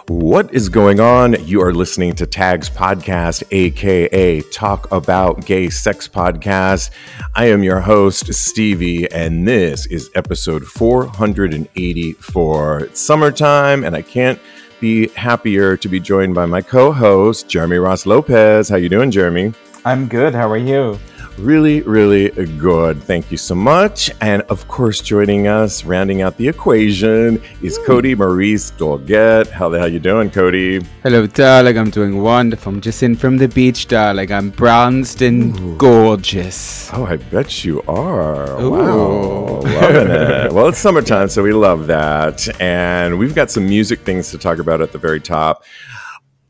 What is going on? You are listening to TAGSPodcast, aka Talk About Gay Sex Podcast. I am your host, Stevie, and this is episode 484. It's summertime, and I can't be happier to be joined by my co-host, Jeremy Ross Lopez. How you doing, Jeremy? I'm good. How are you? Really, really good. Thank you so much. And of course, joining us, rounding out the equation, is Kodi, Maurice, Doggette. How the hell you doing, Kodi? Hello, darling. I'm doing wonderful. I'm just in from the beach, darling. I'm bronzed and gorgeous. Oh, I bet you are. Ooh. Wow. Loving it. Well, it's summertime, so we love that. And we've got some music things to talk about at the very top.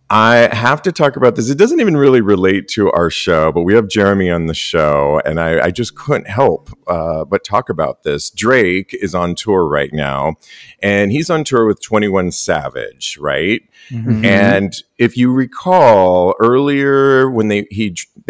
I have to talk about this. It doesn't even really relate to our show, but we have Jeremy on the show, and I just couldn't help but talk about this. Drake is on tour right now, and he's on tour with 21 Savage, right? Mm-hmm. And if you recall, earlier when they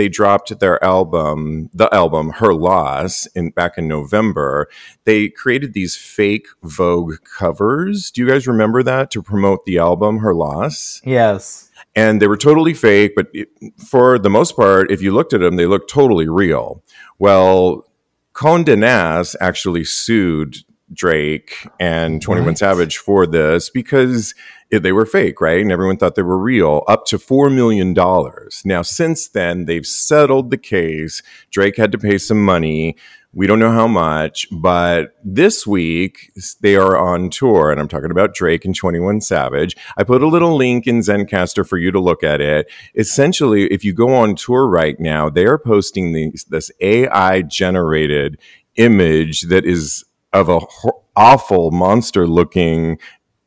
dropped their album, Her Loss, back in November, they created these fake Vogue covers. Do you guys remember that, to promote the album Her Loss? Yes. And they were totally fake, but for the most part, if you looked at them, they looked totally real. Well, Condé Nast actually sued Drake and 21 Savage for this because they were fake, right? And everyone thought they were real, up to $4 million. Now, since then, they've settled the case. Drake had to pay some money. We don't know how much, but this week they are on tour, and I'm talking about Drake and 21 Savage. I put a little link in Zencaster for you to look at it. Essentially, if you go on tour right now, they are posting this AI-generated image that is of a awful monster-looking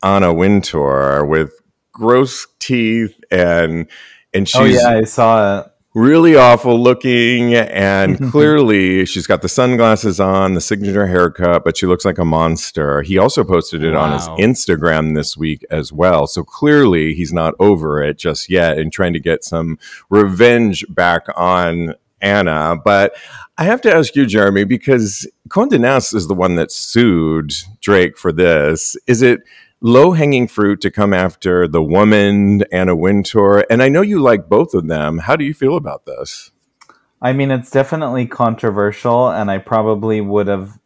Ana Wintour with gross teeth, and she's... Oh, yeah, I saw it. Really awful looking, and clearly she's got the sunglasses on, the signature haircut, but she looks like a monster. He also posted it on his Instagram this week as well. So clearly he's not over it just yet and trying to get some revenge back on Anna. But I have to ask you, Jeremy, because Condé Nast is the one that sued Drake for this. Is it low-hanging fruit to come after the woman, Ana Wintour? And I know you like both of them. How do you feel about this? I mean, it's definitely controversial, and I probably would have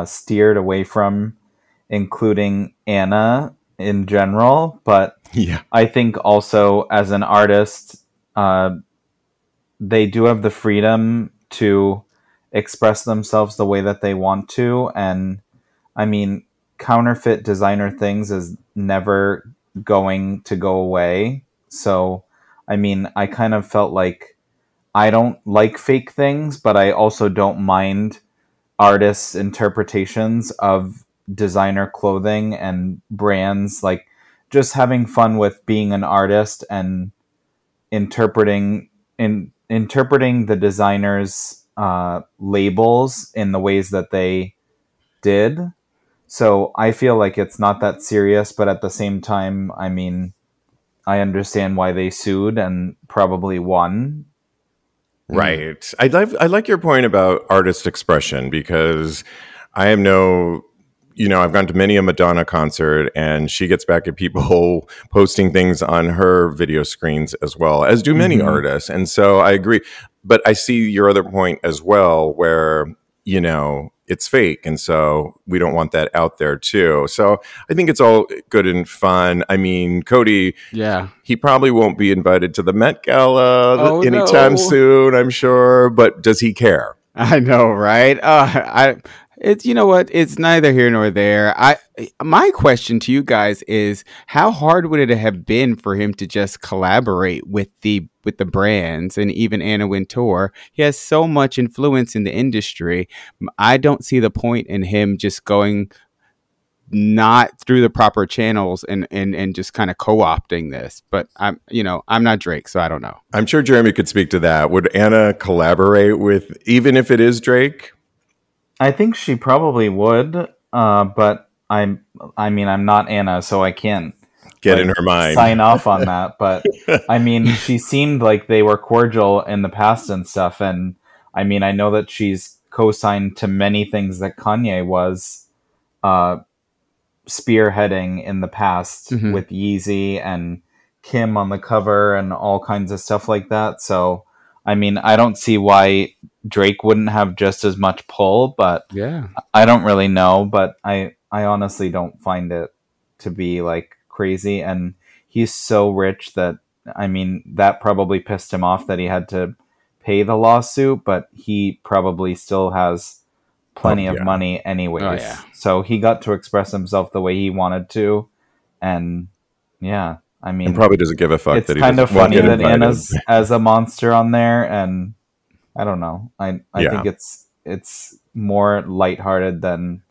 steered away from including Anna in general. But yeah, I think also as an artist, they do have the freedom to express themselves the way that they want to. And I mean, counterfeit designer things is never going to go away. So, I mean, I kind of felt like I don't like fake things, but I also don't mind artists' interpretations of designer clothing and brands, like just having fun with being an artist and interpreting the designers' labels in the ways that they did. So I feel like it's not that serious, but at the same time, I mean, I understand why they sued and probably won. Right. I like your point about artist expression, because I am I've gone to many a Madonna concert, and she gets back at people posting things on her video screens as well, as do many artists. And so I agree. But I see your other point as well, where, it's fake, and so we don't want that out there too. So I think it's all good and fun. I mean, Kodi, he probably won't be invited to the Met Gala anytime soon, I'm sure. But does he care? I know, right? It's, you know what? It's neither here nor there. My question to you guys is, how hard would it have been for him to just collaborate with the brands and even Ana Wintour? He has so much influence in the industry. I don't see the point in him just going not through the proper channels and just kind of co-opting this. But I'm not Drake, so I don't know. I'm sure Jeremy could speak to that. Would Anna collaborate with, even if it is Drake? I think she probably would, but I'm not Anna, so I can't get in her mind, sign off on that. But I mean, she seemed like they were cordial in the past and stuff. And I mean, I know that she's co-signed to many things that Kanye was, spearheading in the past with Yeezy and Kim on the cover and all kinds of stuff like that. So, I mean, I don't see why Drake wouldn't have just as much pull, but Yeah. I don't really know. But I honestly don't find it to be like crazy. And he's so rich that, I mean, that probably pissed him off that he had to pay the lawsuit, but he probably still has plenty of money anyways. Oh, yeah. So he got to express himself the way he wanted to. And yeah, I mean, And probably doesn't give a fuck. it's that he kind of won't funny get that invited. Anna's as a monster on there, and I don't know. I Yeah. think it's more lighthearted than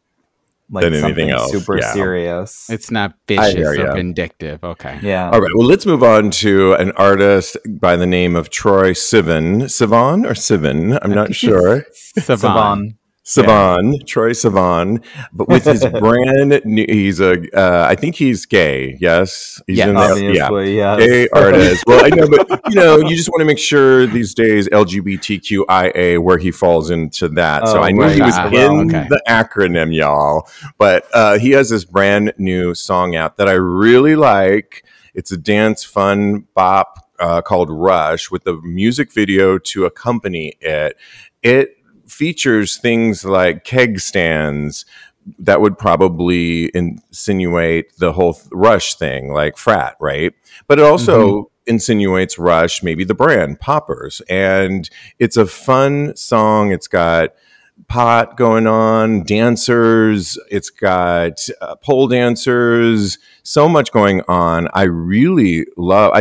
like Than anything something else, super yeah. serious. It's not hear vicious ya. or vindictive. Okay. Yeah. All right. Well, let's move on to an artist by the name of TROYE Sivan. Sivan or Sivan? I'm not sure. Savan. Sivan, TROYE Sivan, but with his brand new, he's I think he's gay. Yes, he's Yes. in the, Obviously, yes. gay artist. Well, I know, but you just want to make sure these days LGBTQIA where he falls into that. So Oh, I knew right. he was in Okay. the acronym, y'all. But he has this brand new song out that I really like. It's a dance fun bop called Rush with a music video to accompany it. It features things like keg stands that would probably insinuate the whole Rush thing, like frat, right? But it also insinuates Rush, maybe the brand, poppers. And it's a fun song. It's got pot going on, dancers, it's got pole dancers, so much going on. I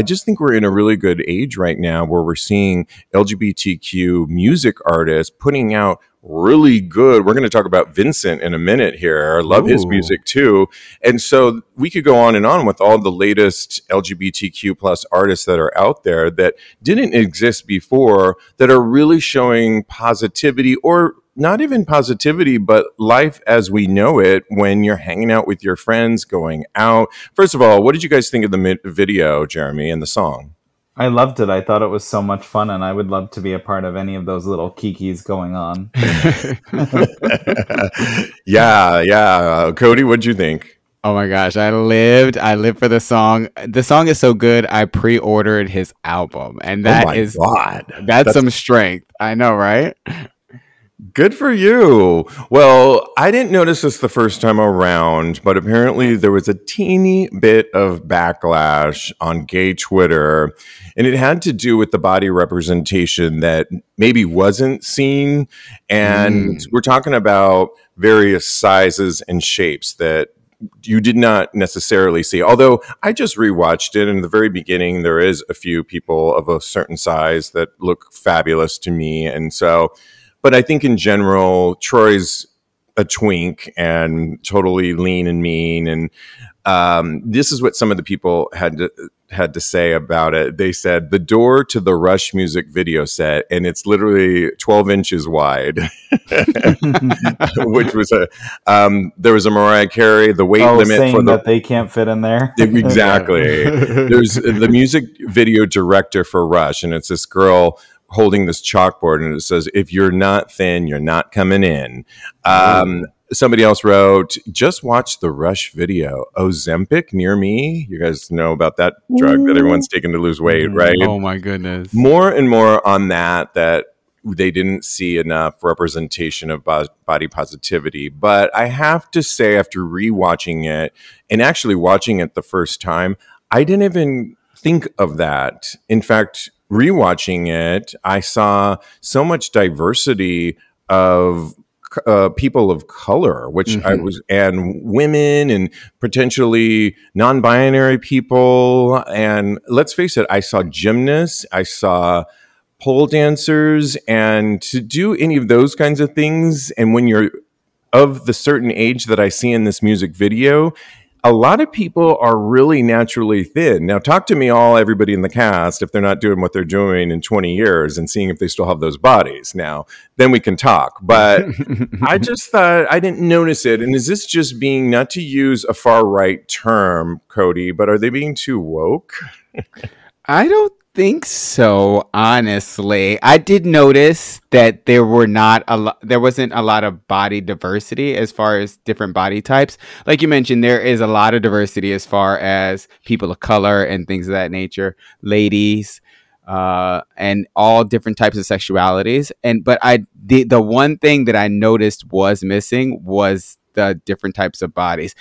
just think we're in a really good age right now where we're seeing LGBTQ music artists putting out really good. We're going to talk about Vincent in a minute here. I love his music too. And so we could go on and on with all the latest LGBTQ plus artists that are out there that didn't exist before, that are really showing positivity, or not even positivity, but life as we know it when you're hanging out with your friends, going out. First of all, what did you guys think of the video, Jeremy, and the song? I loved it. I thought it was so much fun, and I would love to be a part of any of those little kikis going on. Yeah. Kodi, what'd you think? Oh my gosh, I lived for the song. The song is so good, I pre-ordered his album, and that's some strength. I know, right? Good for you. Well, I didn't notice this the first time around, but apparently there was a teeny bit of backlash on gay Twitter, and it had to do with the body representation that maybe wasn't seen. And we're talking about various sizes and shapes that you did not necessarily see. Although I just rewatched it, and in the very beginning, there is a few people of a certain size that look fabulous to me. And so, but I think in general, Troy's a twink and totally lean and mean. And this is what some of the people had to say about it. They said the door to the Rush music video set, and it's literally 12 inches wide, which was there was a Mariah Carey, the weight limit saying for that they can't fit in there. Exactly. There's the music video director for Rush, and it's this girl holding this chalkboard, and it says, "If you're not thin, you're not coming in." Somebody else wrote, "Just watch the Rush video. Ozempic near me." You guys know about that drug that everyone's taking to lose weight, right? Oh my goodness. More and more on that they didn't see enough representation of body positivity. But I have to say, after rewatching it and actually watching it the first time, I didn't even think of that. In fact, rewatching it, I saw so much diversity of people of color, which and women and potentially non-binary people. And let's face it, I saw gymnasts, I saw pole dancers, and to do any of those kinds of things. And when you're of the certain age that I see in this music video, a lot of people are really naturally thin. Now, talk to me everybody in the cast, if they're not doing what they're doing in 20 years and seeing if they still have those bodies. Now, then we can talk. But I just thought I didn't notice it. And is this just being, not to use a far right term, Kodi, but are they being too woke? I don't think so, honestly. I did notice that there wasn't a lot of body diversity as far as different body types. Like you mentioned, there is a lot of diversity as far as people of color and things of that nature, ladies, and all different types of sexualities. But the one thing that I noticed was missing was the different types of bodies.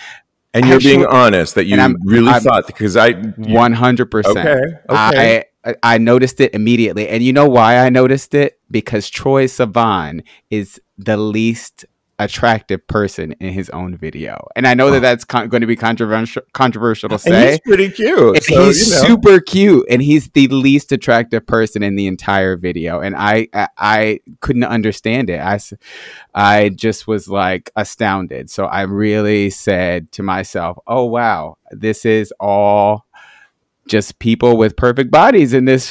And you're being honest that you really thought, because 100%. Okay. I noticed it immediately. And you know why I noticed it? Because TROYE Sivan is the least attractive person in his own video. And I know that that's going to be controversial to say. And he's pretty cute. So, he's super cute. And he's the least attractive person in the entire video. And I couldn't understand it. I just was like astounded. So I really said to myself, oh, wow, this is all just people with perfect bodies in this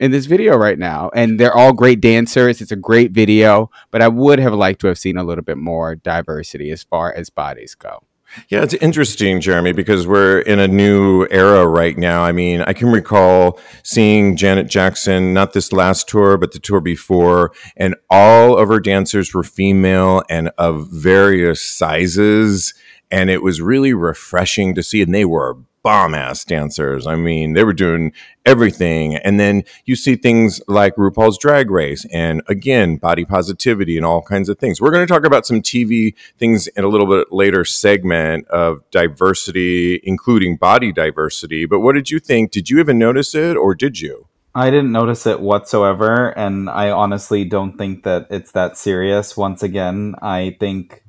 video right now, and they're all great dancers. It's a great video, but I would have liked to have seen a little bit more diversity as far as bodies go. Yeah, it's interesting, Jeremy, because we're in a new era right now. I mean, I can recall seeing Janet Jackson, not this last tour, but the tour before, and all of her dancers were female and of various sizes, and it was really refreshing to see, and they were bomb-ass dancers. I mean, they were doing everything. And then you see things like RuPaul's Drag Race, and again, body positivity and all kinds of things. We're going to talk about some TV things in a little bit later segment of diversity, including body diversity. But what did you think? Did you even notice it, or did you? I didn't notice it whatsoever, and I honestly don't think that it's that serious. Once again, I think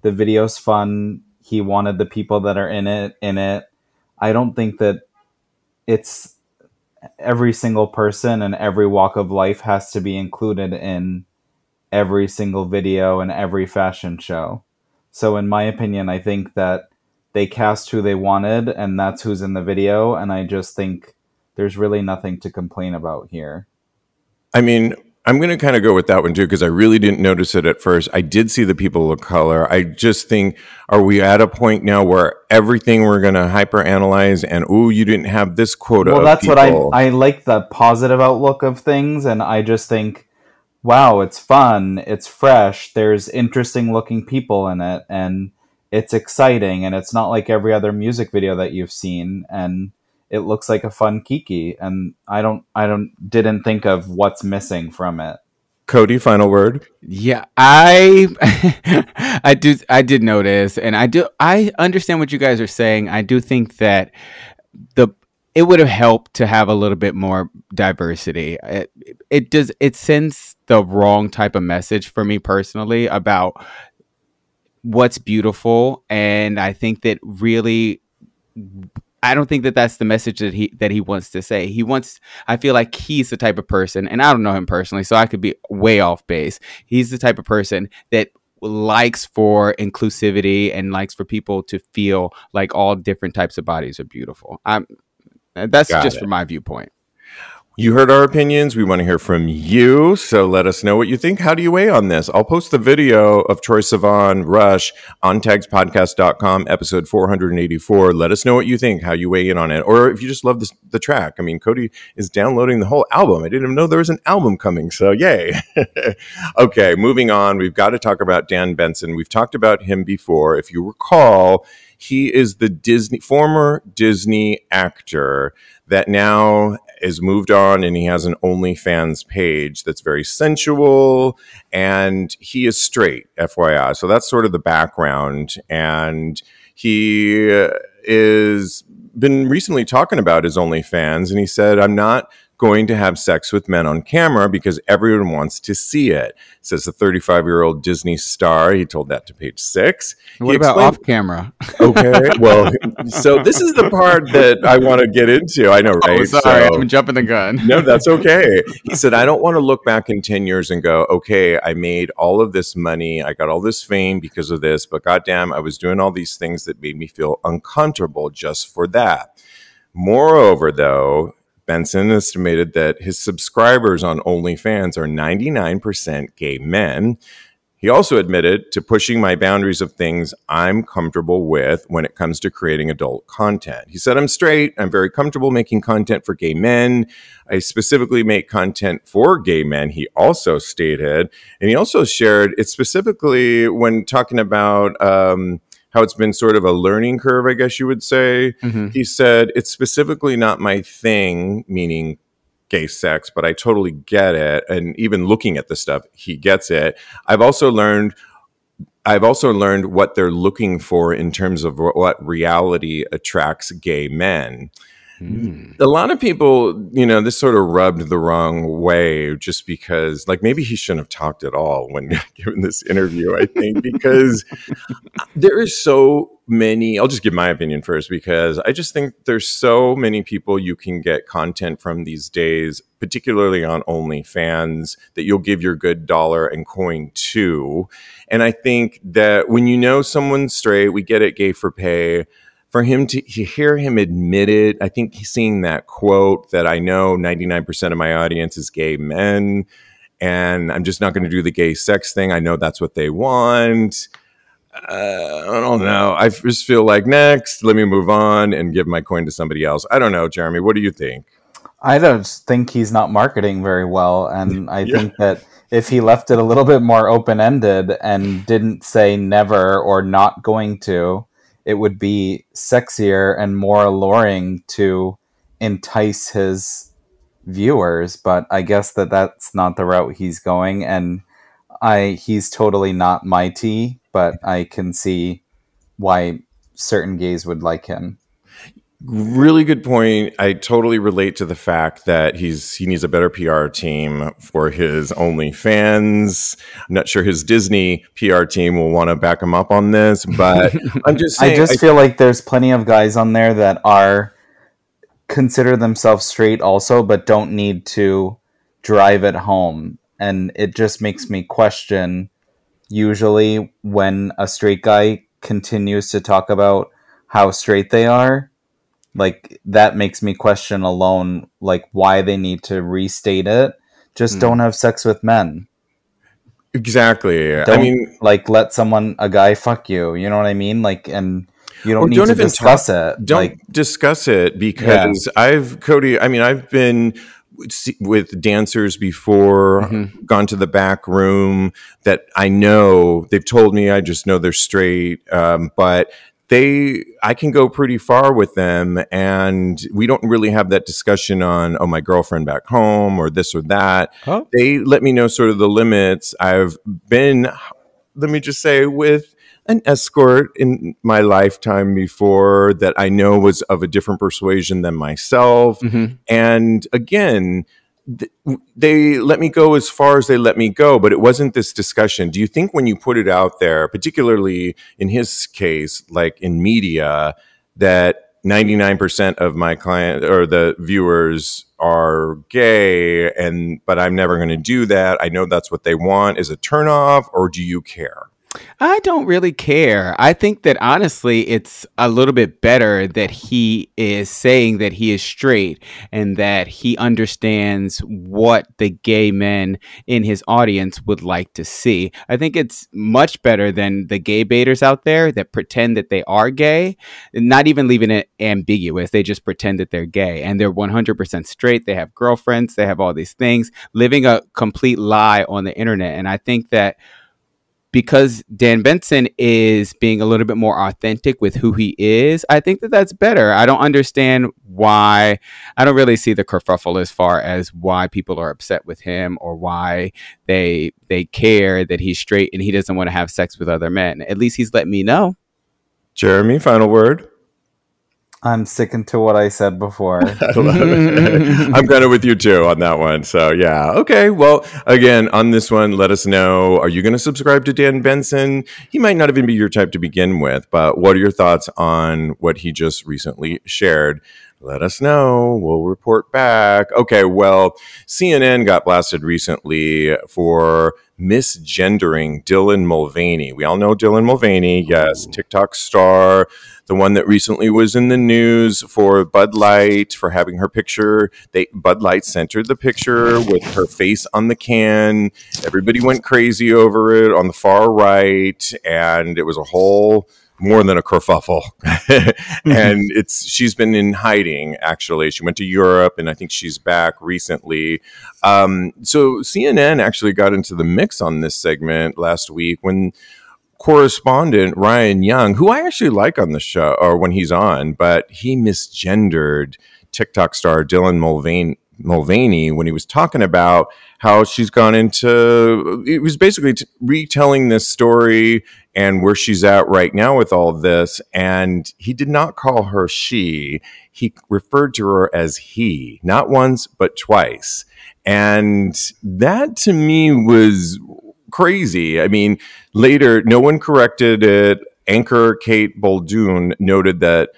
the video's fun. He wanted the people that are in it. I don't think that it's every single person and every walk of life has to be included in every single video and every fashion show. So in my opinion, I think that they cast who they wanted, and that's who's in the video. And I just think there's really nothing to complain about here. I mean, I'm going to kind of go with that one too, because I really didn't notice it at first. I did see the people of color. I just think, are we at a point now where everything we're going to hyperanalyze and, oh, you didn't have this quota? Well, that's what I like, the positive outlook of things. And I just think, wow, it's fun. It's fresh. There's interesting looking people in it, and it's exciting. And it's not like every other music video that you've seen. And it looks like a fun Kiki, and I didn't think of what's missing from it. Kodi, final word. Yeah, I did notice, and I understand what you guys are saying. I do think that it would have helped to have a little bit more diversity. It sends the wrong type of message for me personally about what's beautiful, and I think that really, I don't think that that's the message that he wants to say. I feel like he's the type of person, and I don't know him personally, so I could be way off base. He's the type of person that likes for inclusivity and likes for people to feel like all different types of bodies are beautiful. That's just from my viewpoint. You heard our opinions. We want to hear from you. So let us know what you think. How do you weigh on this? I'll post the video of TROYE Sivan Rush on TAGSPodcast.com, episode 484. Let us know what you think, how you weigh in on it. Or if you just love the track. I mean, Kodi is downloading the whole album. I didn't even know there was an album coming. So yay. Okay, moving on. We've got to talk about Dan Benson. We've talked about him before. If you recall, he is the former Disney actor that now is moved on, and he has an OnlyFans page that's very sensual, and he is straight, FYI. So that's sort of the background. And he is been recently talking about his OnlyFans, and he said, I'm not going to have sex with men on camera because everyone wants to see it. Says the 35-year-old Disney star. He told that to Page Six. What about off camera? Okay, well, so this is the part that I want to get into. I know, right? Oh, sorry, I'm jumping the gun. No, that's okay. He said, I don't want to look back in 10 years and go, okay, I made all of this money. I got all this fame because of this, but goddamn, I was doing all these things that made me feel uncomfortable just for that. Moreover, though, Benson estimated that his subscribers on OnlyFans are 99% gay men. He also admitted to pushing my boundaries of things I'm comfortable with when it comes to creating adult content. He said, I'm straight. I'm very comfortable making content for gay men. I specifically make content for gay men, he also stated. And he also shared it specifically when talking about how it's been sort of a learning curve, I guess you would say. Mm-hmm. He said, it's specifically not my thing, meaning gay sex, but I totally get it. And even looking at the stuff, he gets it. I've also learned what they're looking for in terms of what reality attracts gay men. Mm. A lot of people, this sort of rubbed the wrong way just because, like, maybe he shouldn't have talked at all when given this interview, I think, because there is so many. I'll just give my opinion first, because I just think there's so many people you can get content from these days, particularly on OnlyFans, that you'll give your good dollar and coin to. And I think that when someone's straight, we get it, gay for pay. For him to hear him admit it, I think he's seeing that quote that I know 99% of my audience is gay men, and I'm just not going to do the gay sex thing. I know that's what they want. I don't know. I just feel like next, let me move on and give my coin to somebody else. I don't know, Jeremy. What do you think? I don't think he's not marketing very well, and I think that if he left it a little bit more open-ended and didn't say never or not going to, it would be sexier and more alluring to entice his viewers. But I guess that's not the route he's going, and he's totally not my tea, but I can see why certain gays would like him. Really good point. I totally relate to the fact that he needs a better PR team for his OnlyFans. I'm not sure his Disney PR team will want to back him up on this, but I'm just saying. I feel like there's plenty of guys on there that consider themselves straight also, but don't need to drive it home. And it just makes me question, usually when a straight guy continues to talk about how straight they are, like, that makes me question alone, like, why they need to restate it. Just don't have sex with men. Exactly. Don't, let a guy fuck you. You know what I mean? Like, and you don't need to discuss it. Don't discuss it, because I've been with dancers before, gone to the back room that I know they've told me, I just know they're straight, but I can go pretty far with them, and we don't really have that discussion on, my girlfriend back home or this or that. Huh? They let me know sort of the limits. I've been, let me just say, with an escort in my lifetime before that I know was of a different persuasion than myself. And again, they let me go as far as they let me go, but it wasn't this discussion. Do you think when you put it out there, particularly in his case, like in media, that 99% of my client or the viewers are gay, but I'm never going to do that, I know that's what they want, is a turnoff, or do you care? I don't really care. I think that honestly, it's a little bit better that he is saying that he is straight and that he understands what the gay men in his audience would like to see. I think it's much better than the gay baiters out there that pretend that they are gay, and not even leaving it ambiguous. They just pretend that they're gay and they're 100% straight. They have girlfriends. They have all these things, living a complete lie on the internet. And I think that because Dan Benson is being a little bit more authentic with who he is, I think that that's better. I don't understand why. I don't really see the kerfuffle as far as why people are upset with him or why they care that he's straight and he doesn't want to have sex with other men. At least he's let me know. Jeremy, final word. I'm sticking to what I said before. I love it. I'm kind of with you too on that one. So yeah. Okay. Well, again, on this one, let us know. Are you going to subscribe to Dan Benson? He might not even be your type to begin with, but what are your thoughts on what he just recently shared? let us know. We'll report back. Okay, well, CNN got blasted recently for misgendering Dylan Mulvaney. We all know Dylan Mulvaney, yes, TikTok star, the one that recently was in the news for Bud Light, for having her picture. Bud Light centered the picture with her face on the can. Everybody went crazy over it on the far right, and it was a whole more than a kerfuffle. And she's been in hiding, actually. She went to Europe, and I think she's back recently. So CNN actually got into the mix on this segment last week when correspondent Ryan Young, who I actually like on the show, or when he's on, but he misgendered TikTok star Dylan Mulvaney when he was talking about how she's gone into, it was basically retelling this story and where she's at right now with all this. And he did not call her she. He referred to her as he, not once, but twice. And that to me was crazy. I mean, later, no one corrected it. Anchor Kate Boldoon noted that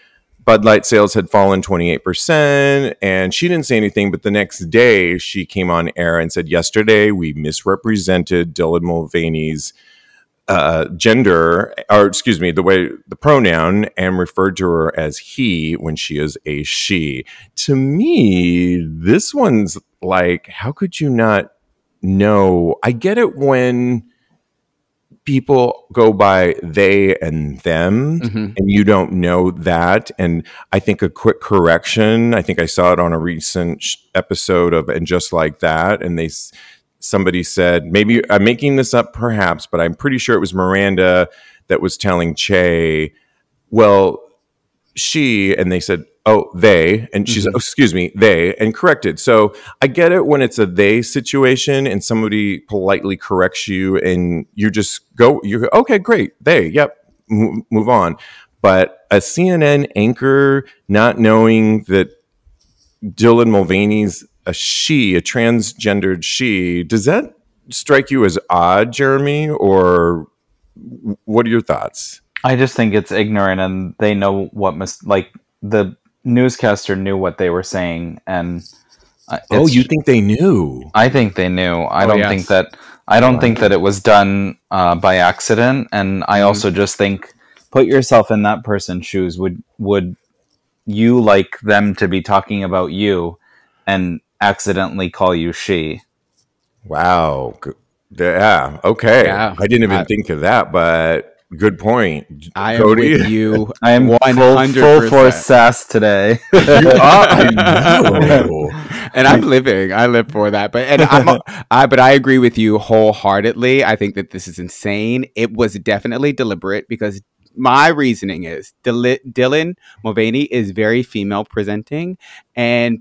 Bud Light sales had fallen 28%, and she didn't say anything, but the next day she came on air and said, yesterday we misrepresented Dylan Mulvaney's gender, or excuse me, the pronoun, and referred to her as he when she is a she. To me, this one's like, how could you not know? I get it when people go by they and them, and you don't know that. And I think a quick correction, I think I saw it on a recent episode of And Just Like That, and somebody said, maybe I'm making this up perhaps, but I'm pretty sure it was Miranda that was telling Che, well, she, and they said, oh, they, and she said, oh, excuse me, they, and corrected. So I get it when it's a they situation and somebody politely corrects you and you just go, okay, great, they, yep, move on. But a CNN anchor not knowing that Dylan Mulvaney's a she, a transgendered she, does that strike you as odd, Jeremy, or what are your thoughts? I just think it's ignorant, and they know what the newscaster knew what they were saying, and you think they knew? I think they knew. I don't think that it was done by accident, and I also just think, put yourself in that person's shoes. Would you like them to be talking about you and accidentally call you she? Wow. Yeah. Okay. Yeah. I didn't even think of that, but good point. I am with you. I am 100% full force sass today. I know. And I live for that. But I agree with you wholeheartedly. I think that this is insane. It was definitely deliberate, because my reasoning is Dylan Mulvaney is very female presenting, and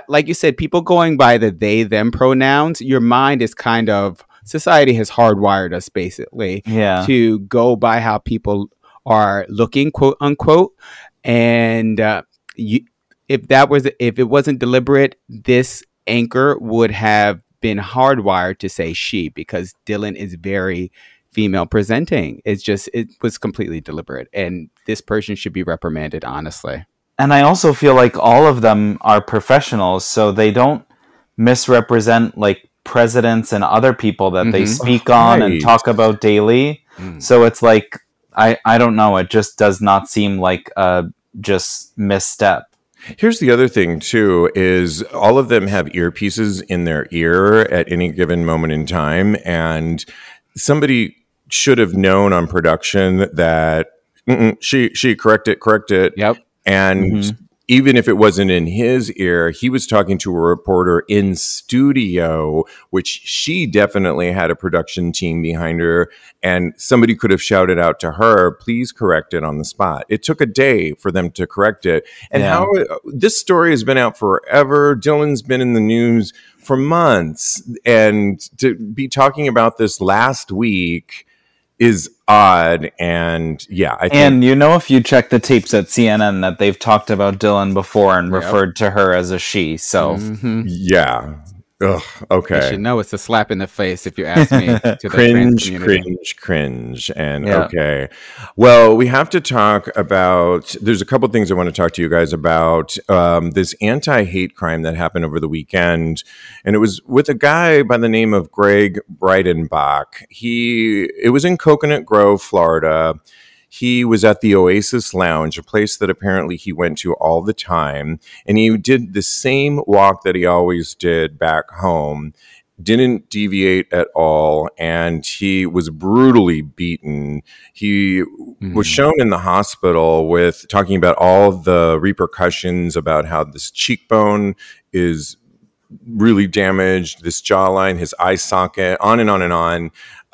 like you said, people going by the they them pronouns, your mind is kind of, society has hardwired us basically to go by how people are looking, quote unquote. And if it wasn't deliberate, this anchor would have been hardwired to say she, because Dylan is very female presenting. It was completely deliberate, and this person should be reprimanded, honestly. And I also feel like all of them are professionals, so they don't misrepresent like presidents and other people that they speak on and talk about daily. So it's like, I don't know, it just does not seem like a just misstep. Here's the other thing too, is all of them have earpieces in their ear at any given moment in time, and somebody should have known on production that she correct it. Yep. And even if it wasn't in his ear, he was talking to a reporter in studio, which she definitely had a production team behind her, and somebody could have shouted out to her, please correct it on the spot. It took a day for them to correct it. And how this story has been out forever. Dylan's been in the news for months, and to be talking about this last week is odd. And I think, and if you check the tapes at CNN, that they've talked about Dylan before and referred to her as a she. So Ugh, You okay. should know it's a slap in the face if you ask me, to the trans community. Cringe. And Yeah. okay. Well, we have to talk about, there's a couple things I want to talk to you guys about. This anti-hate crime that happened over the weekend. And it was with a guy by the name of Greg Breidenbach. It was in Coconut Grove, Florida. He was at the Oasis Lounge, a place that apparently he went to all the time. And he did the same walk that he always did back home, didn't deviate at all. And he was brutally beaten. He was shown in the hospital with talking about all the repercussions about how this cheekbone is really damaged, this jawline, his eye socket, on and on and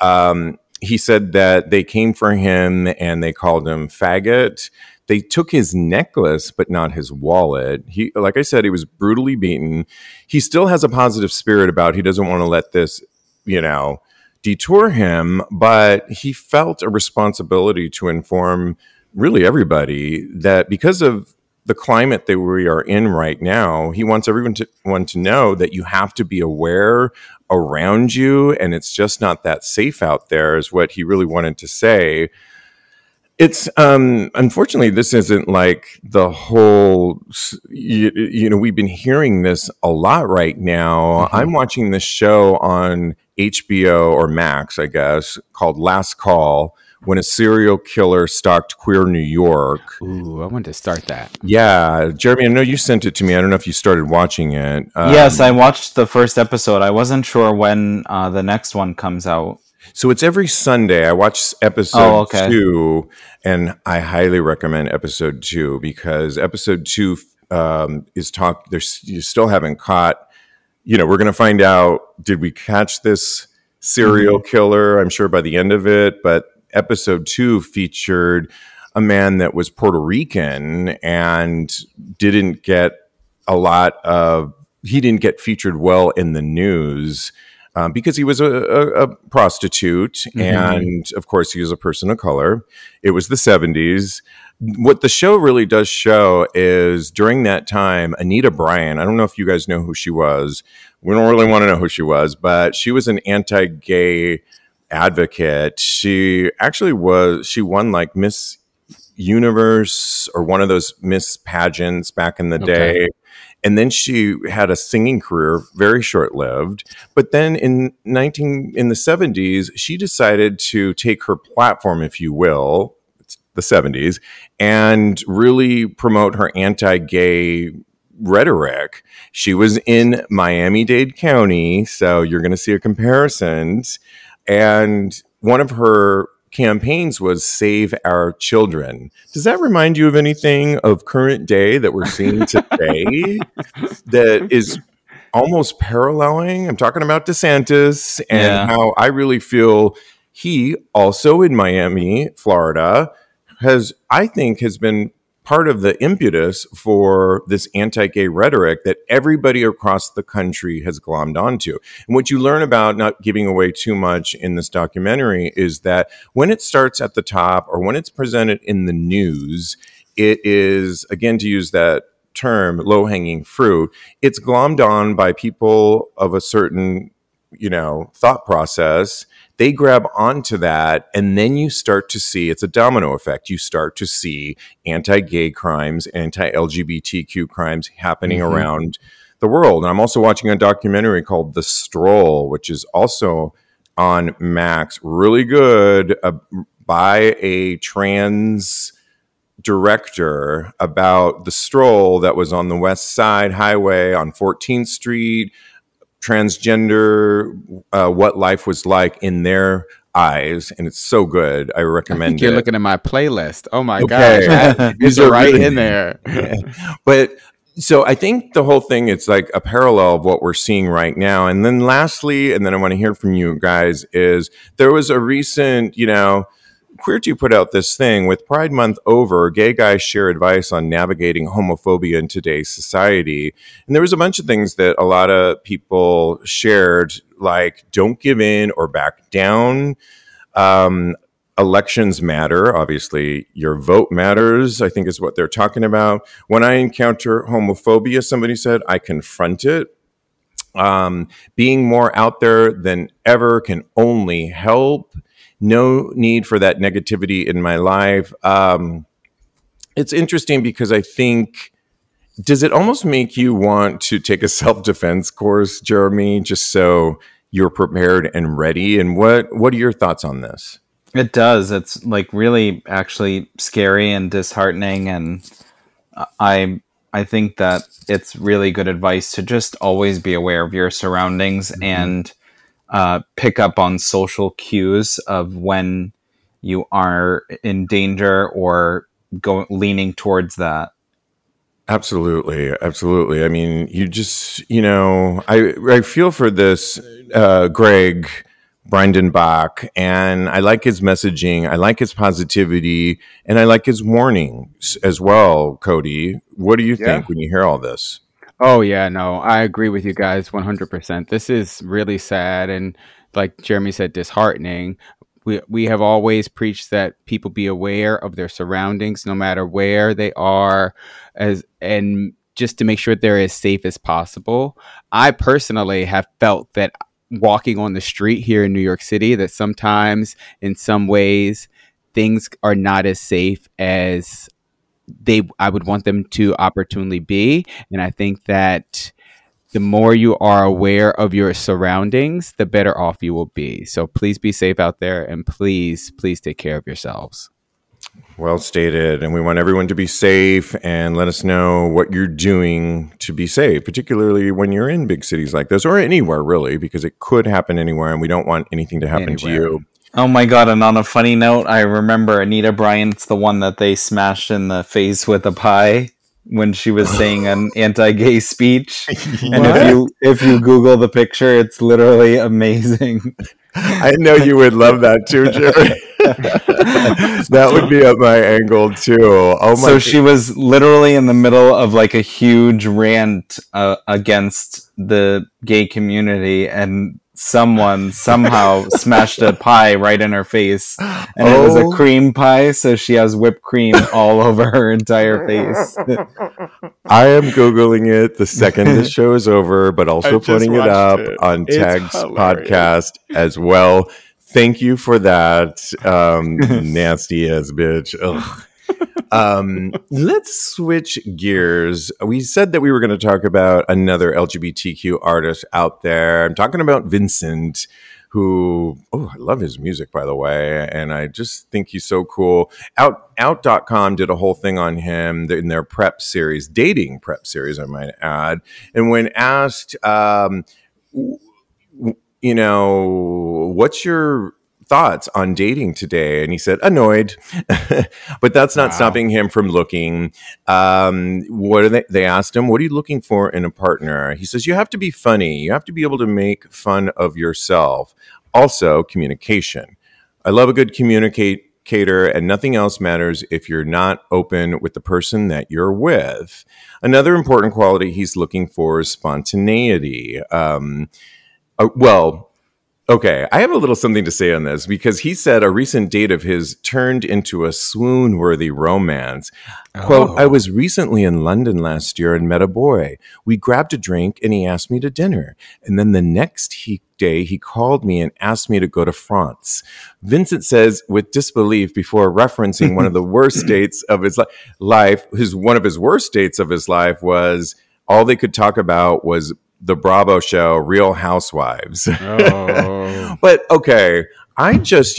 on. He said that they came for him and they called him faggot. They took his necklace, but not his wallet. Like I said, he was brutally beaten. He still has a positive spirit about, he doesn't want to let this, detour him, but he felt a responsibility to inform really everybody that because of the climate that we are in right now, he wants everyone to know that you have to be aware around you, and it's just not that safe out there, is what he really wanted to say. It's unfortunately, this isn't like the whole, we've been hearing this a lot right now. I'm watching this show on HBO or Max, I guess, called Last Call, when a serial killer stalked queer New York. Ooh, I wanted to start that. Yeah. Jeremy, I know you sent it to me. I don't know if you started watching it. Yes, I watched the first episode. I wasn't sure when the next one comes out. So it's every Sunday. I watched episode 2, and I highly recommend episode 2 because episode 2 is you still haven't caught, we're going to find out, did we catch this serial killer? I'm sure by the end of it, but episode 2 featured a man that was Puerto Rican and didn't get featured well in the news because he was a prostitute. And of course he was a person of color. It was the 70s. What the show really does show is during that time, Anita Bryant, I don't know if you guys know who she was. We don't really want to know who she was, but she was an anti-gay advocate. She won like Miss Universe or one of those Miss pageants back in the day. And then she had a singing career, very short-lived. But then in the 70s, she decided to take her platform, if you will, it's the 70s, and really promote her anti-gay rhetoric. She was in Miami-Dade County, so you're going to see a comparison. And one of her campaigns was Save Our Children. Does that remind you of anything of current day that we're seeing today that is almost paralleling? I'm talking about DeSantis and how I really feel he also in Miami, Florida, has been part of the impetus for this anti-gay rhetoric that everybody across the country has glommed onto. And what you learn about, not giving away too much in this documentary, is that when it starts at the top or when it's presented in the news, it is, again, to use that term, low-hanging fruit. It's glommed on by people of a certain, thought process. They grab onto that, and then you start to see, it's a domino effect. You start to see anti-gay crimes, anti-LGBTQ crimes happening around the world. And I'm also watching a documentary called The Stroll, which is also on Max, really good, by a trans director, about the stroll that was on the West Side Highway on 14th Street, transgender, what life was like in their eyes, and it's so good. I recommend You're looking at my playlist. Oh my gosh, these are are right really in there. But so I think the whole thing, it's like a parallel of what we're seeing right now. And then lastly, and then I want to hear from you guys, is there was a recent, QueerTube put out this thing with Pride Month over, gay guys share advice on navigating homophobia in today's society. And there was a bunch of things that a lot of people shared, like don't give in or back down. Elections matter. Obviously, your vote matters, I think is what they're talking about. When I encounter homophobia, somebody said, I confront it. Being more out there than ever can only help. No need for that negativity in my life. It's interesting because I think, does it almost make you want to take a self-defense course, Jeremy, just so you're prepared and ready? And what are your thoughts on this? It does. It's like really actually scary and disheartening. And I think that it's really good advice to just always be aware of your surroundings and pick up on social cues of when you are in danger or leaning towards that. Absolutely. Absolutely. I mean, you just, I feel for this Greg Brindenbach, and I like his messaging. I like his positivity, and I like his warnings as well. Kodi, what do you think when you hear all this? Oh, yeah, no, I agree with you guys 100%. This is really sad and, like Jeremy said, disheartening. We have always preached that people be aware of their surroundings, no matter where they are, and just to make sure they're as safe as possible. I personally have felt that walking on the street here in New York City, that sometimes in some ways things are not as safe as I would want them to opportunely be. And I think that the more you are aware of your surroundings, the better off you will be. So please be safe out there, and please take care of yourselves. Well stated. And we want everyone to be safe, and let us know what you're doing to be safe, particularly when you're in big cities like this, or anywhere really, because it could happen anywhere and we don't want anything to happen to you. Oh my God. And on a funny note, I remember Anita Bryant's the one that they smashed in the face with a pie when she was saying an anti-gay speech. And if you Google the picture, it's literally amazing. I know you would love that too, Jerry. That would be up my angle too. Oh my! So she was literally in the middle of like a huge rant against the gay community, and someone somehow smashed a pie right in her face, and it was a cream pie, so she has whipped cream all over her entire face. I am Googling it the second this show is over, but also putting it up on TAGSPodcast as well. Thank you for that, nasty ass bitch. Let's switch gears. We said that we were going to talk about another LGBTQ artist out there. I'm talking about Benson, who, I love his music, by the way, and I just think he's so cool. Out.com did a whole thing on him in their prep series, dating prep series, I might add. And when asked, what's your thoughts on dating today? And he said, annoyed. But that's not stopping him from looking. They asked him, what are you looking for in a partner? He says, you have to be funny. You have to be able to make fun of yourself. Also, communication. I love a good communicator, and nothing else matters if you're not open with the person that you're with. Another important quality he's looking for is spontaneity. Okay, I have a little something to say on this, because he said a recent date of his turned into a swoon-worthy romance. Quote, I was recently in London last year and met a boy. We grabbed a drink and he asked me to dinner. And then the next day he called me and asked me to go to France. Vincent says with disbelief before referencing one of the worst dates of his life. One of his worst dates of his life was all they could talk about was the Bravo show, Real Housewives. But okay, because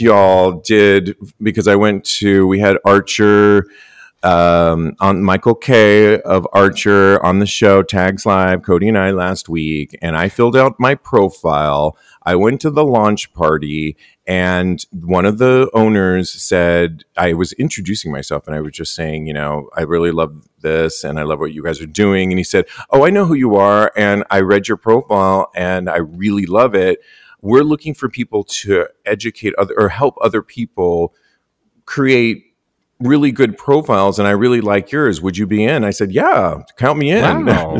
we had Archer, on Michael K of Archer on the show, Tags Live, Kodi and I last week, and I filled out my profile. I went to the launch party, and one of the owners said, I was introducing myself, and I was just saying, I really love this, and I love what you guys are doing. And he said, I know who you are, and I read your profile, and I really love it. We're looking for people to educate or help other people create really good profiles, and I really like yours. Would you be in? I said, yeah, count me in. Wow.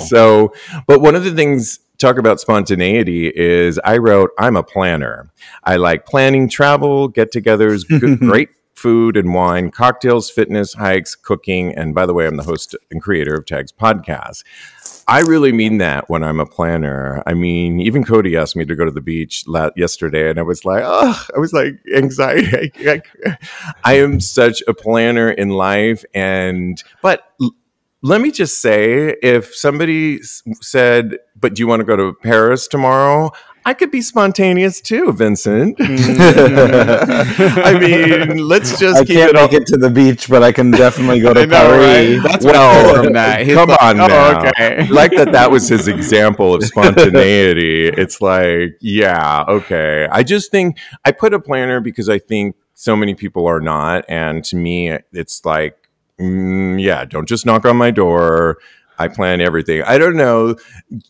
But one of the things, talk about spontaneity, is I wrote, I'm a planner. I like planning travel, get-togethers, great food and wine, cocktails, fitness, hikes, cooking. And by the way, I'm the host and creator of Tags Podcast. I really mean that when I'm a planner. I mean, even Kodi asked me to go to the beach yesterday, and I was like, anxiety. I am such a planner in life. But let me just say, if somebody said, but do you want to go to Paris tomorrow? I could be spontaneous too, Vincent. I mean, let's just keep it. I can't make it to the beach, but I can definitely go to Paris. Right? That's well from that. Come on now. Okay. Like that was his example of spontaneity. It's like, yeah, okay. I just think I put a planner because I think so many people are not. And to me, it's like, don't just knock on my door. I plan everything. I don't know,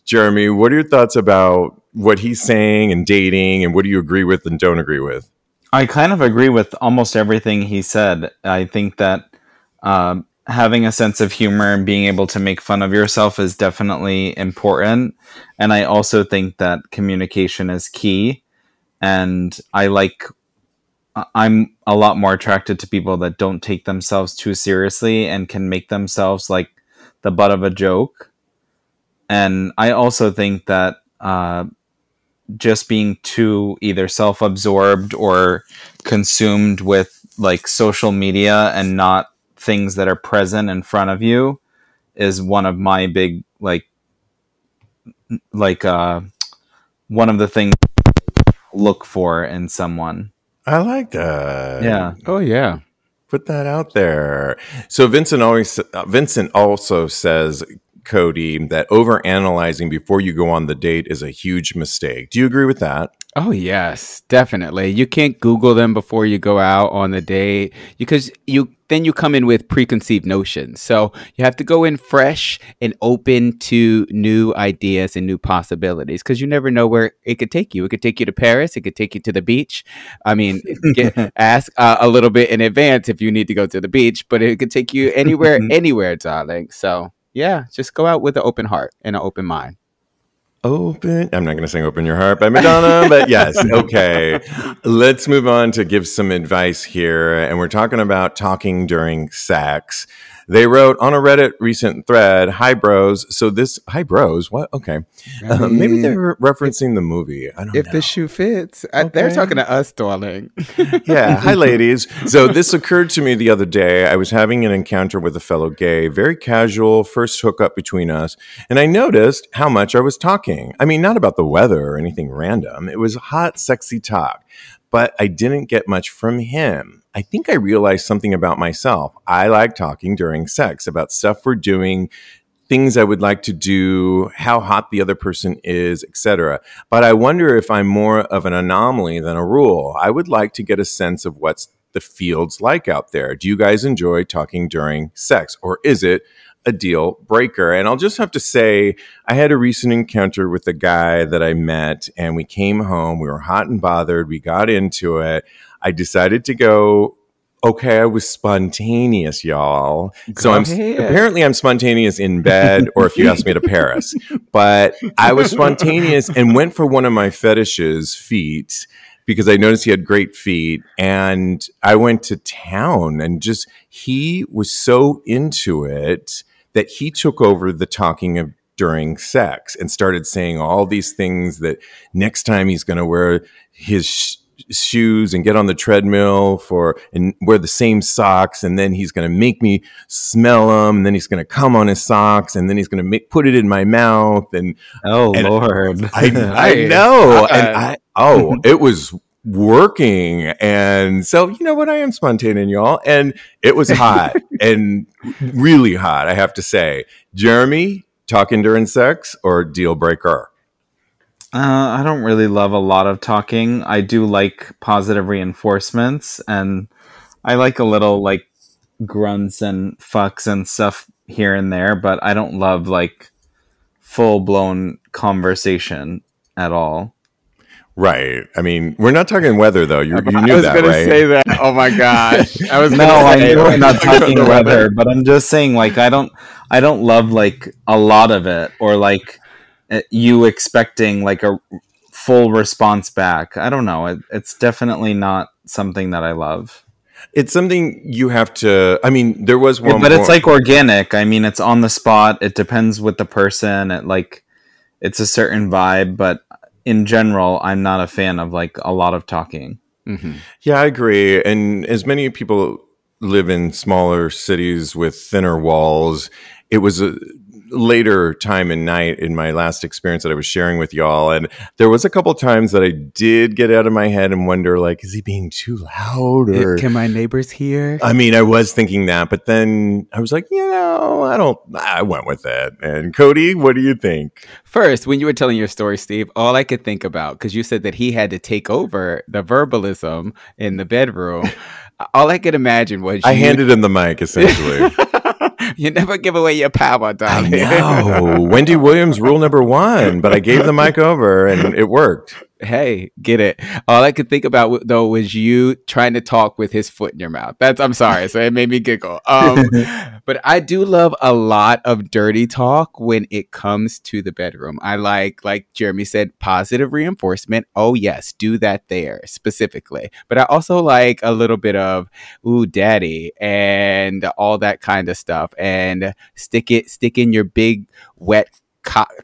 Jeremy, what are your thoughts about what he's saying and dating, and what do you agree with and don't agree with? I kind of agree with almost everything he said. I think that having a sense of humor and being able to make fun of yourself is definitely important. And I also think that communication is key. And I'm a lot more attracted to people that don't take themselves too seriously and can make themselves like the butt of a joke. And I also think that just being too either self-absorbed or consumed with like social media and not things that are present in front of you is one of my big one of the things I look for in someone. I like that. Yeah. Oh yeah. Put that out there. So Vincent also says, Kodi, that overanalyzing before you go on the date is a huge mistake. Do you agree with that? Oh yes, definitely. You can't Google them before you go out on the date because then you come in with preconceived notions. So you have to go in fresh and open to new ideas and new possibilities because you never know where it could take you. It could take you to Paris. It could take you to the beach. I mean, ask a little bit in advance if you need to go to the beach, but it could take you anywhere, darling. So yeah, just go out with an open heart and an open mind. I'm not going to sing Open Your Heart by Madonna, but yes. Okay. Let's move on to give some advice here. And we're talking about talking during sex. They wrote on a Reddit recent thread, hi bros. Hi bros? What? Okay. Maybe they're referencing the movie. I don't know. If the shoe fits. They're talking to us, darling. Yeah. Hi, ladies. So this occurred to me the other day. I was having an encounter with a fellow gay, very casual, first hookup between us. And I noticed how much I was talking. I mean, not about the weather or anything random. It was hot, sexy talk. But I didn't get much from him. I think I realized something about myself. I like talking during sex about stuff we're doing, things I would like to do, how hot the other person is, etc. But I wonder if I'm more of an anomaly than a rule. I would like to get a sense of what's the field's like out there. Do you guys enjoy talking during sex, or is it a deal breaker? And I'll just have to say, I had a recent encounter with a guy that I met, and we came home. We were hot and bothered. We got into it. I decided to go. Okay, I was spontaneous, y'all. So apparently I'm spontaneous in bed, or if you ask me to Paris. But I was spontaneous and went for one of my fetishes, feet, because I noticed he had great feet. And I went to town, and he was so into it that he took over the talking of during sex and started saying all these things that next time he's going to wear his shoes and get on the treadmill and wear the same socks, and then he's going to make me smell them, and then he's going to come on his socks, and then he's going to put it in my mouth. And Lord, I know, and it was working. And so, you know what, I am spontaneous, y'all, and it was hot and really hot, I have to say. Jeremy, talking during sex or deal breaker? I don't really love a lot of talking. I do like positive reinforcements, and I like a little like grunts and fucks and stuff here and there, but I don't love like full-blown conversation at all. Right. I mean, we're not talking weather, though. You knew that, right? I was going to say that. Oh my gosh. I know we're not talking weather, but I'm just saying, like, I don't love like a lot of it, or like you expecting like a full response back. I don't know. It's definitely not something that I love. It's something you have to. I mean, there was one, but it's like organic. I mean, it's on the spot. It depends with the person. It's a certain vibe, but in general, I'm not a fan of like a lot of talking. Mm-hmm. Yeah, I agree. And as many people live in smaller cities with thinner walls, it was a later time and night in my last experience that I was sharing with y'all. And there was a couple times that I did get out of my head and wonder, like, is he being too loud? Or Can my neighbors hear? I mean, I was thinking that, but then I was like, I went with it. And Kodi, what do you think? First, when you were telling your story, Steve, all I could think about, because you said that he had to take over the verbalism in the bedroom, all I could imagine was I handed him the mic, essentially. You never give away your power, darling. I know. Wendy Williams, rule number 1, but I gave the mic over and it worked. Hey, get it. All I could think about, though, was you trying to talk with his foot in your mouth. I'm sorry. So it made me giggle. But I do love a lot of dirty talk when it comes to the bedroom. I like Jeremy said, positive reinforcement. Oh, yes, do that there specifically. But I also like a little bit of, ooh, daddy, and all that kind of stuff. And stick in your big, wet,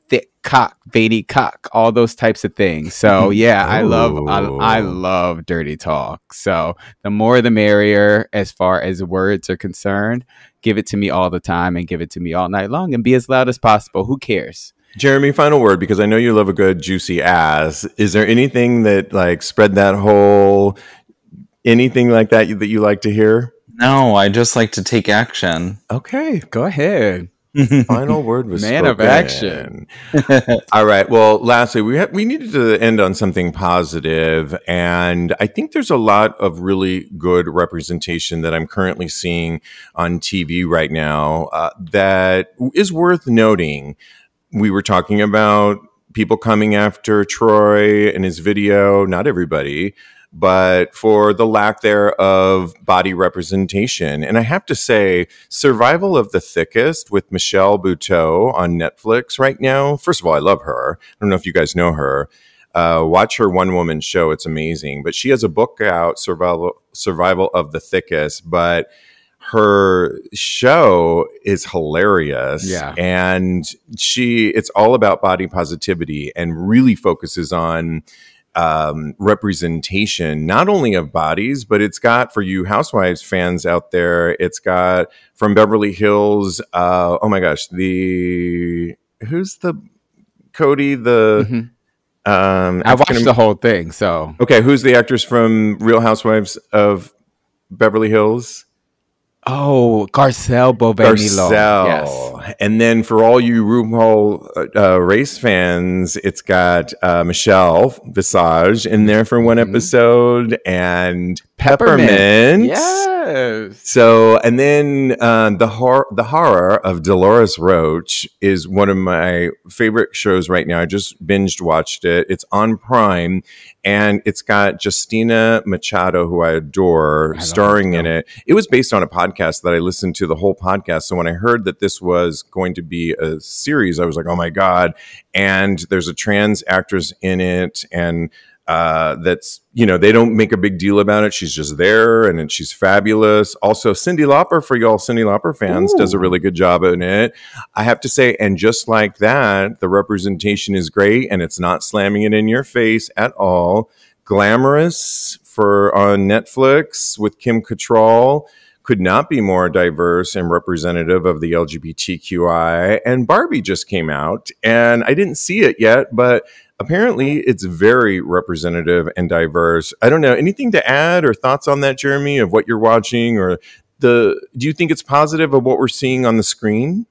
thick cock, veiny cock, all those types of things. So yeah, I love dirty talk. So the more the merrier as far as words are concerned. Give it to me all the time and give it to me all night long and be as loud as possible. Who cares? Jeremy, final word, because I know you love a good juicy ass. Is there anything that like spread that hole, anything like that you like to hear? No, I just like to take action. Okay, go ahead. Final word was man spoken. Of action. All right. Well, lastly, we needed to end on something positive, and I think there's a lot of really good representation that I'm currently seeing on TV right now that is worth noting. We were talking about people coming after TROYE and his video. Not everybody, but for the lack there of body representation. And I have to say, Survival of the Thickest with Michelle Buteau on Netflix right now. First of all, I love her. I don't know if you guys know her. Watch her one-woman show. It's amazing. But she has a book out, Survival of the Thickest, but her show is hilarious. Yeah. And it's all about body positivity and really focuses on representation, not only of bodies, but it's got, for you Housewives fans out there, it's got from Beverly Hills. Oh my gosh, who's the Kodi? I watched the whole thing. So okay, who's the actress from Real Housewives of Beverly Hills? Oh, Garcelle Beauvais-Millot. Yes. And then for all you RuPaul race fans, it's got Michelle Visage in there for one episode and Peppermint. Yes. So, and then the horror of Dolores Roach is one of my favorite shows right now. I just binged watched it. It's on Prime, and it's got Justina Machado, who I adore, starring in it. It was based on a podcast that I listened to the whole podcast. So when I heard that this was going to be a series, I was like, oh my God. And there's a trans actress in it, and that's, they don't make a big deal about it. She's just there, and she's fabulous. Also, Cyndi Lauper, for y'all Cyndi Lauper fans, does a really good job in it. I have to say, and just like that, the representation is great, and it's not slamming it in your face at all. Glamorous on Netflix with Kim Cattrall could not be more diverse and representative of the LGBTQI. And Barbie just came out, and I didn't see it yet, but apparently it's very representative and diverse. I don't know, anything to add or thoughts on that, Jeremy, of what you're watching, or do you think it's positive of what we're seeing on the screen?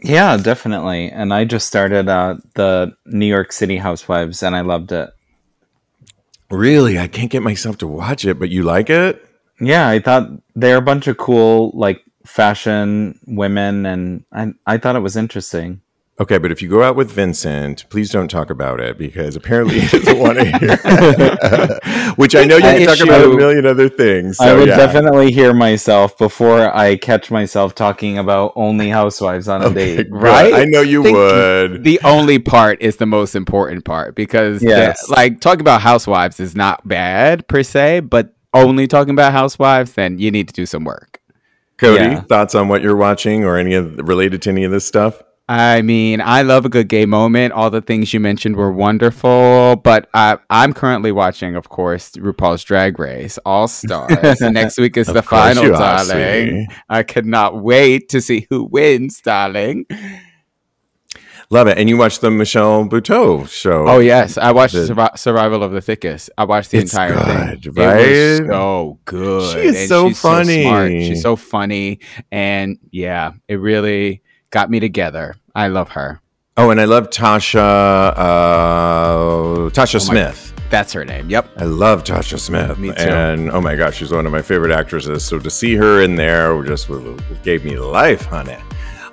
Yeah, definitely. And I just started the New York City Housewives, and I loved it. Really? I can't get myself to watch it, but you like it? Yeah, I thought they're a bunch of cool, like, fashion women, and I thought it was interesting. Okay, but if you go out with Vincent, please don't talk about it, because apparently he doesn't want to hear. Which I know you can talk about a million other things. So, I would definitely hear myself before I catch myself talking about only housewives on a date. Right? I know you would. The only part is the most important part, because talking about housewives is not bad per se, but only talking about housewives, then you need to do some work. Kodi, thoughts on what you're watching or related to any of this stuff? I mean, I love a good gay moment. All the things you mentioned were wonderful, but I'm currently watching, of course, RuPaul's Drag Race All Stars. Next week is the final, darling. I cannot wait to see who wins, darling. Love it. And you watched the Michelle Buteau show. Oh, yes. I watched Survival of the Thickest. I watched the entire thing. Right? It was so good. She is so funny. So smart. She's so funny. And yeah, it really got me together. I love her. Oh, and I love Tasha Smith. That's her name. Yep. I love Tasha Smith. Me too. And oh my gosh, she's one of my favorite actresses. So to see her in there just gave me life, honey.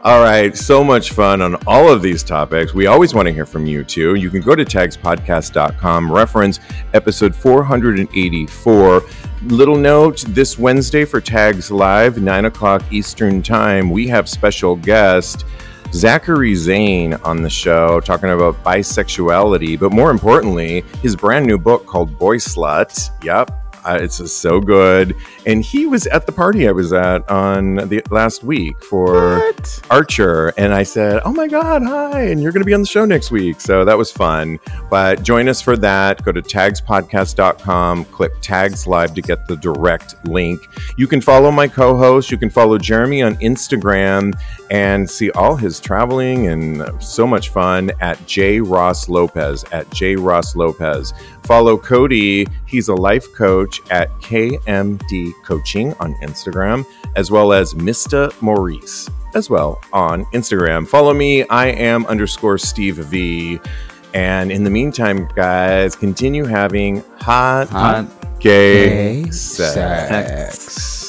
All right, so much fun on all of these topics. We always want to hear from you, too. You can go to TAGSPodcast.com, reference episode 484. Little note, this Wednesday for Tags Live, 9 o'clock Eastern Time, we have special guest Zachary Zane on the show talking about bisexuality, but more importantly, his brand new book called Boy Slut. Yep. It's so good. And he was at the party I was at on the last week for Archer. And I said, oh my God, hi. And you're going to be on the show next week. So that was fun. But join us for that. Go to tagspodcast.com, click Tags Live to get the direct link. You can follow my co-host. You can follow Jeremy on Instagram and see all his traveling and so much fun at J. Ross Lopez, Follow Kodi. He's a life coach at KMD Coaching on Instagram, as well as Mr. Maurice as well on Instagram. Follow me. I am _Steve V. And in the meantime, guys, continue having hot gay sex.